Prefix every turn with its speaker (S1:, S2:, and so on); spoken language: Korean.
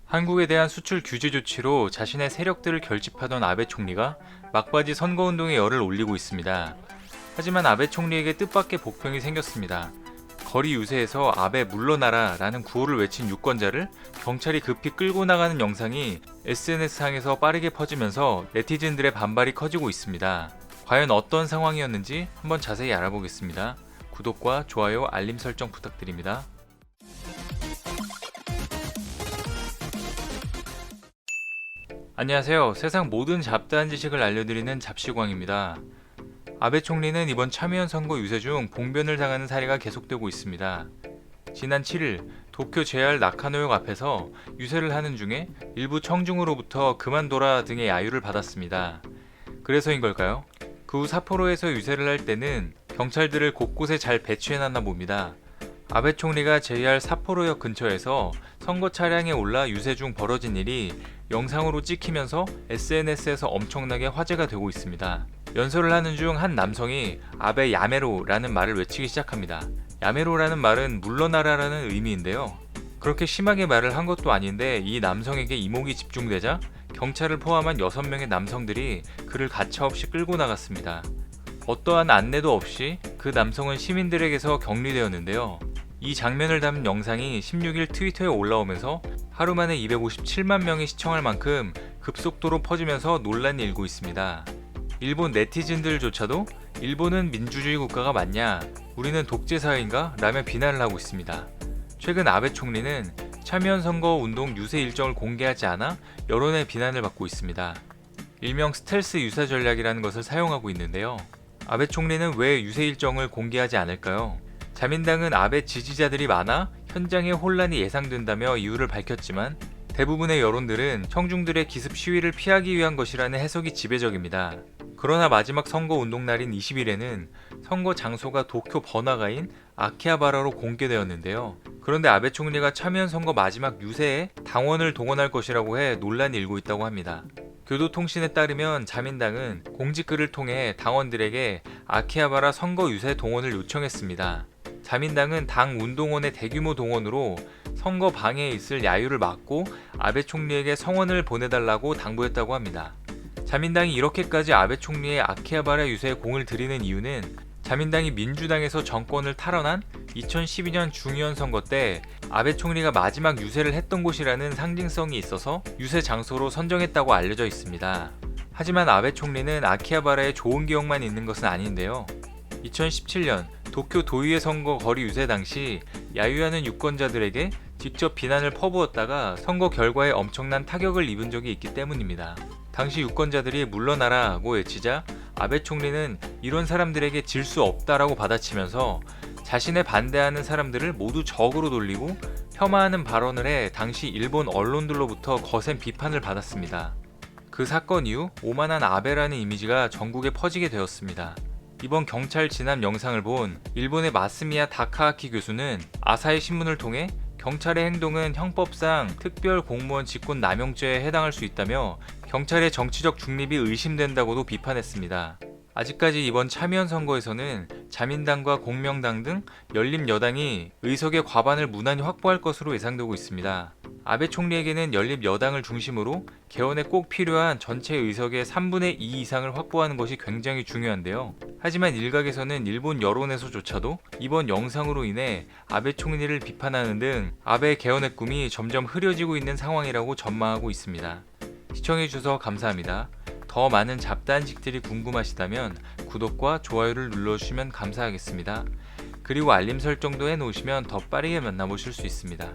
S1: 한국에 대한 수출 규제 조치로 자신의 세력들을 결집하던 아베 총리가 막바지 선거운동에 열을 올리고 있습니다. 하지만 아베 총리에게 뜻밖의 복병이 생겼습니다. 거리 유세에서 아베 물러나라 라는 구호를 외친 유권자를 경찰이 급히 끌고 나가는 영상이 SNS상에서 빠르게 퍼지면서 네티즌들의 반발이 커지고 있습니다. 과연 어떤 상황이었는지 한번 자세히 알아보겠습니다. 구독과 좋아요, 알림 설정 부탁드립니다. 안녕하세요. 세상 모든 잡다한 지식을 알려드리는 잡시광입니다. 아베 총리는 이번 참의원 선거 유세 중 봉변을 당하는 사례가 계속되고 있습니다. 지난 7일 도쿄 JR 나카노역 앞에서 유세를 하는 중에 일부 청중으로부터 그만둬라 등의 야유를 받았습니다. 그래서인 걸까요? 그 후 삿포로에서 유세를 할 때는 경찰들을 곳곳에 잘 배치해놨나 봅니다. 아베 총리가 JR 삿포로역 근처에서 선거 차량에 올라 유세 중 벌어진 일이 영상으로 찍히면서 SNS에서 엄청나게 화제가 되고 있습니다. 연설을 하는 중 한 남성이 아베 야메로라는 말을 외치기 시작합니다. 야메로라는 말은 물러나라라는 의미인데요. 그렇게 심하게 말을 한 것도 아닌데 이 남성에게 이목이 집중되자 경찰을 포함한 6명의 남성들이 그를 가차없이 끌고 나갔습니다. 어떠한 안내도 없이 그 남성은 시민들에게서 격리되었는데요. 이 장면을 담은 영상이 16일 트위터에 올라오면서 하루 만에 257만 명이 시청할 만큼 급속도로 퍼지면서 논란이 일고 있습니다. 일본 네티즌들조차도 일본은 민주주의 국가가 맞냐? 우리는 독재사회인가? 라며 비난을 하고 있습니다. 최근 아베 총리는 참의원 선거 운동 유세 일정을 공개하지 않아 여론의 비난을 받고 있습니다. 일명 스텔스 유세 전략이라는 것을 사용하고 있는데요. 아베 총리는 왜 유세 일정을 공개하지 않을까요? 자민당은 아베 지지자들이 많아 현장에 혼란이 예상된다며 이유를 밝혔지만 대부분의 여론들은 청중들의 기습 시위를 피하기 위한 것이라는 해석이 지배적입니다. 그러나 마지막 선거 운동 날인 20일에는 선거 장소가 도쿄 번화가인 아키하바라로 공개되었는데요. 그런데 아베 총리가 참의원 선거 마지막 유세에 당원을 동원할 것이라고 해 논란이 일고 있다고 합니다. 교도통신에 따르면 자민당은 공지글을 통해 당원들에게 아키하바라 선거 유세 동원을 요청했습니다. 자민당은 당 운동원의 대규모 동원으로 선거 방해에 있을 야유를 막고 아베 총리에게 성원을 보내달라고 당부했다고 합니다. 자민당이 이렇게까지 아베 총리의 아키하바라 유세에 공을 들이는 이유는 자민당이 민주당에서 정권을 탈환한 2012년 중의원 선거 때 아베 총리가 마지막 유세를 했던 곳이라는 상징성이 있어서 유세 장소로 선정했다고 알려져 있습니다. 하지만 아베 총리는 아키하바라에 좋은 기억만 있는 것은 아닌데요. 2017년 도쿄 도의회 선거 거리 유세 당시 야유하는 유권자들에게 직접 비난을 퍼부었다가 선거 결과에 엄청난 타격을 입은 적이 있기 때문입니다. 당시 유권자들이 물러나라고 외치자 아베 총리는 이런 사람들에게 질 수 없다라고 받아치면서 자신에 반대하는 사람들을 모두 적으로 돌리고 폄하하는 발언을 해 당시 일본 언론들로부터 거센 비판을 받았습니다. 그 사건 이후 오만한 아베라는 이미지가 전국에 퍼지게 되었습니다. 이번 경찰 진압 영상을 본 일본의 마스미야 다카아키 교수는 아사히 신문을 통해 경찰의 행동은 형법상 특별 공무원 직권 남용죄에 해당할 수 있다며 경찰의 정치적 중립이 의심된다고도 비판했습니다. 아직까지 이번 참의원 선거에서는 자민당과 공명당 등 연립여당이 의석의 과반을 무난히 확보할 것으로 예상되고 있습니다. 아베 총리에게는 연립여당을 중심으로 개헌에 꼭 필요한 전체 의석의 3분의 2 이상을 확보하는 것이 굉장히 중요한데요. 하지만 일각에서는 일본 여론에서조차도 이번 영상으로 인해 아베 총리를 비판하는 등 아베 개헌의 꿈이 점점 흐려지고 있는 상황이라고 전망하고 있습니다. 시청해주셔서 감사합니다. 더 많은 잡다한식들이 궁금하시다면 구독과 좋아요를 눌러주시면 감사하겠습니다. 그리고 알림 설정도 해놓으시면 더 빠르게 만나보실 수 있습니다.